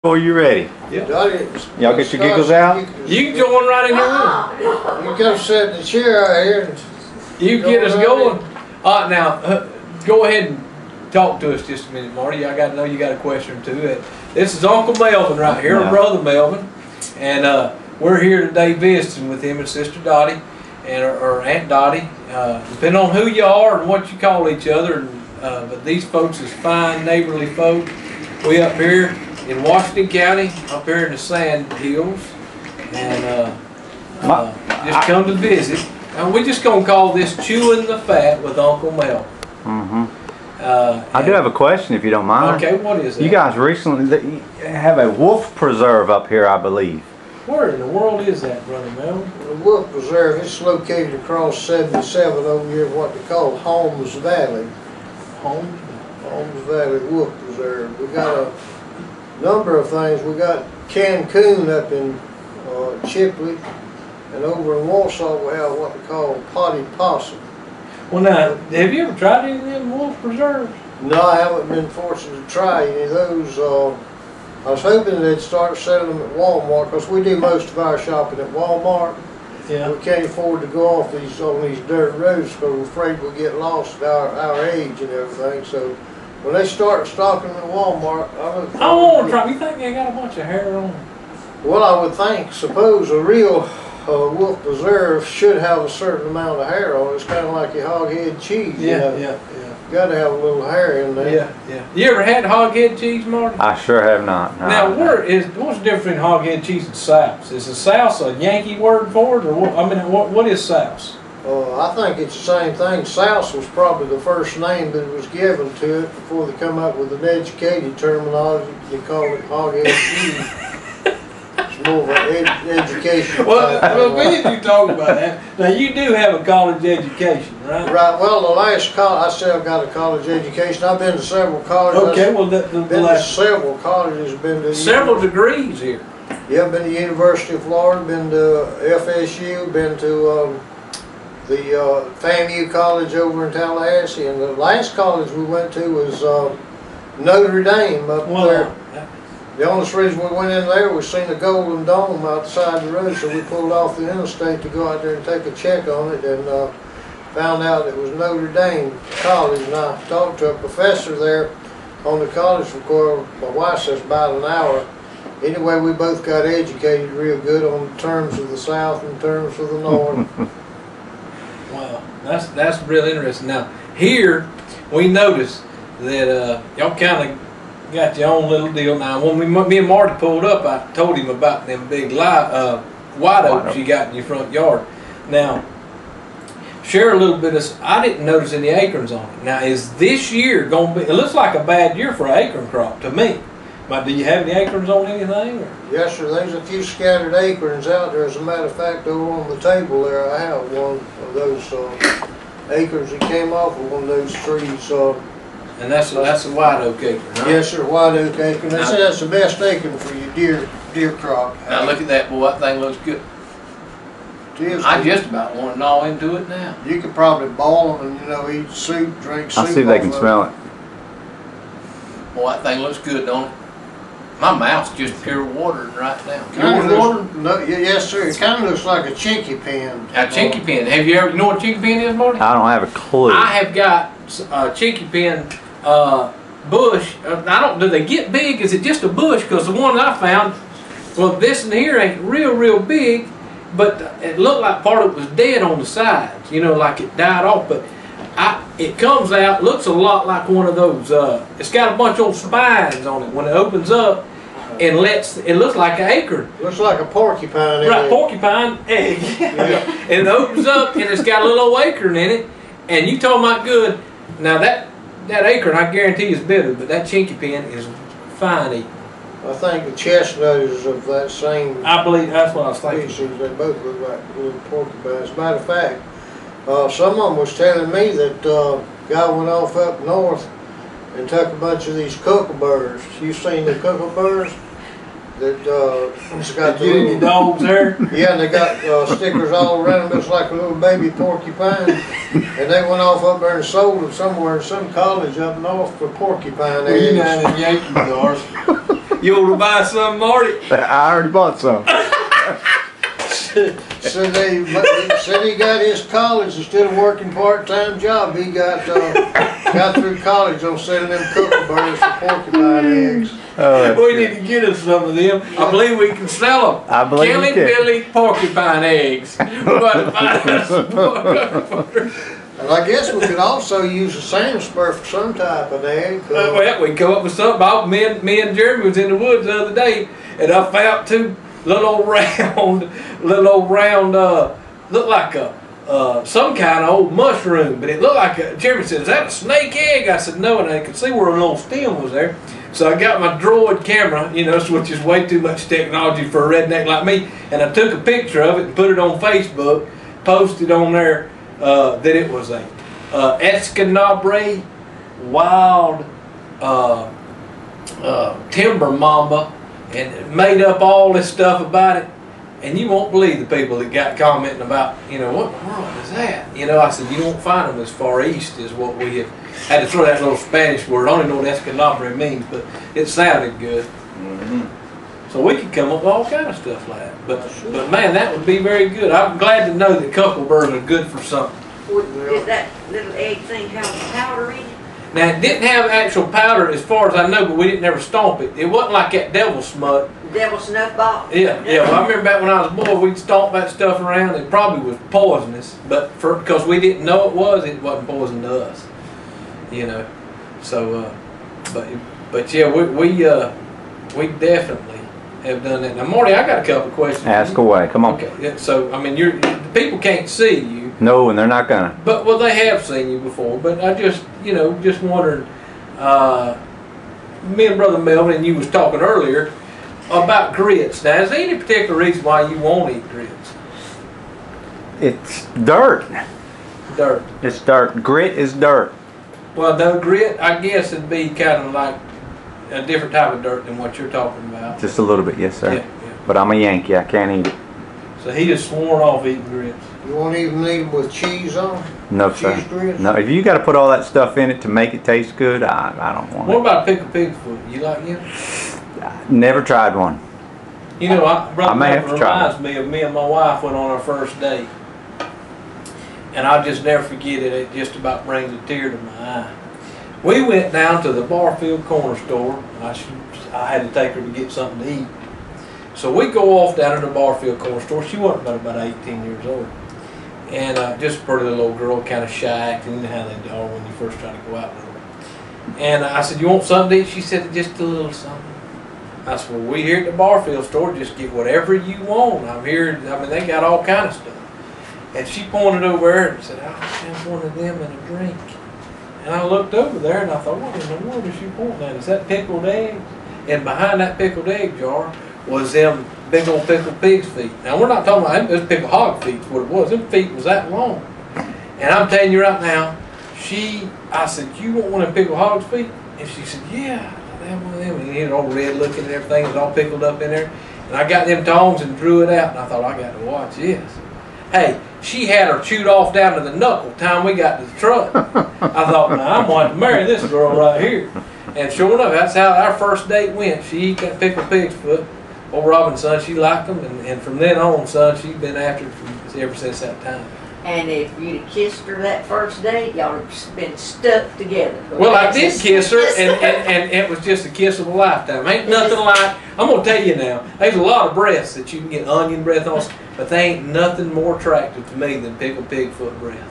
Are you ready? Yeah. Y'all get your giggles out? You can join right in here with You come sit in the chair out here. us. You get us going. All right, now, go ahead and talk to us just a minute, Marty. I got to know you got a question or two. This is Uncle Melvin right here, or Brother Melvin. And we're here today visiting with him and Sister Dottie, and or Aunt Dottie. Depending on who you are and what you call each other. But these folks is fine, neighborly folk. We up here in Washington County, up here in the Sand Hills, and just come to visit. And we're just gonna call this "Chewing the Fat" with Uncle Melvin. I do have a question, if you don't mind. Okay, what is that? You guys recently have a wolf preserve up here, I believe. Where in the world is that, Brother Melvin? The Wolf Preserve, it's located across 77 over here, what they call Holmes Valley. Home? Holmes Valley Wolf Preserve. We got a number of things. We got Cancun up in Chipley, and over in Warsaw we have what they call potty possum. Well, now, have you ever tried any of them wolf preserves? No, I haven't been fortunate to try any of those. I was hoping they'd start selling them at Walmart, because we do most of our shopping at Walmart. Yeah. We can't afford to go off on these dirt roads because we're afraid we'll get lost at our age and everything. So when they start stocking them at Walmart, I want to try. You think they got a bunch of hair on them? Well, I would think, suppose a real wolf preserve should have a certain amount of hair on it. It's kind of like your hog-head cheese. Yeah, you know? yeah. Got to have a little hair in there. Yeah, yeah. You ever had hog-head cheese, Marty? I sure have not. No, now, what's the difference between hog-head cheese and souse? Is the souse a Yankee word for it, or what? I mean, what is souse? I think it's the same thing. Souse was probably the first name that was given to it before they come up with an educated terminology. They call it hog-head cheese. It's more of an education. Well, we need to talk about that. Now, you do have a college education, right? Right. Well, the last college, I still got a college education. I've been to several colleges. Okay, well, been to several colleges. Been to several degrees here. Yeah, been to University of Florida. Been to FSU. Been to the FAMU College over in Tallahassee. And the last college we went to was Notre Dame up there. The only reason we went in there was seen the Golden Dome outside the road, so we pulled off the interstate to go out there and take a check on it, and found out it was Notre Dame College. And I talked to a professor there on the college for, my wife says, about an hour. Anyway, we both got educated real good on terms of the South and terms of the North. Wow, that's real interesting. Now, here we noticed that y'all kind of got your own little deal. Now, when me and Marty pulled up, I told him about them big white oaks you got in your front yard. Now, share a little bit of. I didn't notice any acorns on it. Now, is this year going to be? It looks like a bad year for an acorn crop to me. But do you have any acorns on anything? Or? Yes, sir. There's a few scattered acorns out there. As a matter of fact, over on the table there, I have one of those acorns that came off of one of those trees. And that's a white oak acorn, right? Yes, sir, white oak acorn. They say that's the best acorn for your deer crop. Now look at that, boy. That thing looks good. I just about want to gnaw into it now. You could probably boil them and eat soup, drink soup. I'll see if they can smell it. Boy, that thing looks good, don't it? My mouth's just pure watering right now. Pure watering? No, yes, sir. It kind of looks like a chinky pin. A chinky pin. Have you ever? You know what a chinky pin is, Marty? I don't have a clue. I have got a chinky pin bush. Do they get big? Is it just a bush? Because the one I found, well, this one here ain't real big, but it looked like part of it was dead on the sides. Like it died off. But it comes out, looks a lot like one of those. It's got a bunch of spines on it when it opens up, and it looks like an acorn. Looks like a porcupine egg. Right, porcupine egg. Yeah. And it opens up, and it's got a little acorn in it. And you talking about good. Now that acorn, I guarantee, is bitter, but that chinky pin is fine eating. I think the chestnut is of that same. I believe that's what I was thinking. Species. They both look like little porcupines. As a matter of fact, some of them was telling me that guy went off up north and took a bunch of these kookaburras. You've seen the kookaburras? It's got the little dogs there. Yeah, and they got stickers all around them. It's like a little baby porcupine. And they went off up there and sold them somewhere in some college up north for porcupine eggs. You know, in Yankee doors. You want to buy some, Marty? I already bought some. Said he got his college instead of working part-time job. He got through college on selling them Kelleybillies for porcupine eggs. Oh, We need to get us some of them. I believe we can sell them. I believe we can. Kelleybillies porcupine eggs. We're going to find us some more. And I guess we could also use a sand spur for some type of egg. Well, we come up with something. Me and Jeremy was in the woods the other day, and I found two little old round, looked like some kind of old mushroom, but it looked like Jeremy said, "Is that a snake egg?" I said, "No," and I could see where an old stem was there. So I got my Droid camera, you know, which is way too much technology for a redneck like me, and I took a picture of it and put it on Facebook, posted on there that it was a Escanabre wild timber mamba, and made up all this stuff about it. And you won't believe the people that got commenting about, you know, what in the world is that? You know, I said, you won't find them as far east as what we have. Had to throw that little Spanish word. I don't even know what Escanabre means, but it sounded good. So we could come up with all kind of stuff like that. But man, that would be very good. I'm glad to know that Kelleybillies are good for something. Did that little egg thing have powder in it? Now, it didn't have actual powder as far as I know, but we didn't ever stomp it. It wasn't like that devil smut. Devil snuff box? Yeah. Well, I remember back when I was a boy, we'd stomp that stuff around. It probably was poisonous, but because we didn't know it wasn't poison to us. You know. So, but yeah, we definitely have done that. Now, Marty, I got a couple of questions. Ask away. Come on. Okay. Yeah, so, I mean, the people can't see you. No, and they're not gonna. But well, they have seen you before. But I just, you know, just wondering. Me and Brother Melvin and you was talking earlier about grits. Now, is there any particular reason why you won't eat grits? It's dirt. Dirt. It's dirt. Grit is dirt. Well, the grit, I guess, would be kind of like a different type of dirt than what you're talking about. Just a little bit, yes, sir. Yeah. But I'm a Yankee. I can't eat it. So he just sworn off eating grits. You won't even eat them with cheese on? No, sir. Cheese grits? No, if you got to put all that stuff in it to make it taste good, I don't want What it. about pickled pig's foot? You like him? Never tried one. You know, Brother may have Melvin to try reminds me of me and my wife went on our first date. And I'll just never forget it. It just about brings a tear to my eye. We went down to the Barfield corner store. I had to take her to get something to eat. So we go off down to the Barfield corner store. She wasn't about 18 years old. And just a pretty little old girl, kind of shy acting. You know how they are when you first try to go out with them. And I said, "You want something to eat?" She said, "Just a little something." I said, "Well, we here at the Barfield store, just get whatever you want. I'm here, I mean, they got all kind of stuff." And she pointed over there and said, "I'll have one of them and a drink." And I looked over there and I thought, what in the world is she pointing at? Is that pickled eggs? And behind that pickled egg jar was them big old pickled pig's feet. Now, we're not talking about them, pickled hog feet, what it was. Them feet was that long. And I'm telling you right now, I said, "You want one of them pickled hog's feet?" And she said, "Yeah, I have one of them." And he had all red looking and everything. It was all pickled up in there. And I got them tongs and drew it out. And I thought, I got to watch this. Hey, she had her chewed off down to the knuckle time we got to the truck. I thought, now I'm going to marry this girl right here. And sure enough, that's how our first date went. She ate that pickled pig's foot. Old Robin's son, she liked them, and from then on, son, she's been after it ever since that time. And if you'd have kissed her that first date, y'all would have been stuck together. Well, I did kiss her, and it was just a kiss of a lifetime. Ain't nothing like, I'm going to tell you now, there's a lot of breasts that you can get onion breath on, but they ain't nothing more attractive to me than pickled pig foot breath.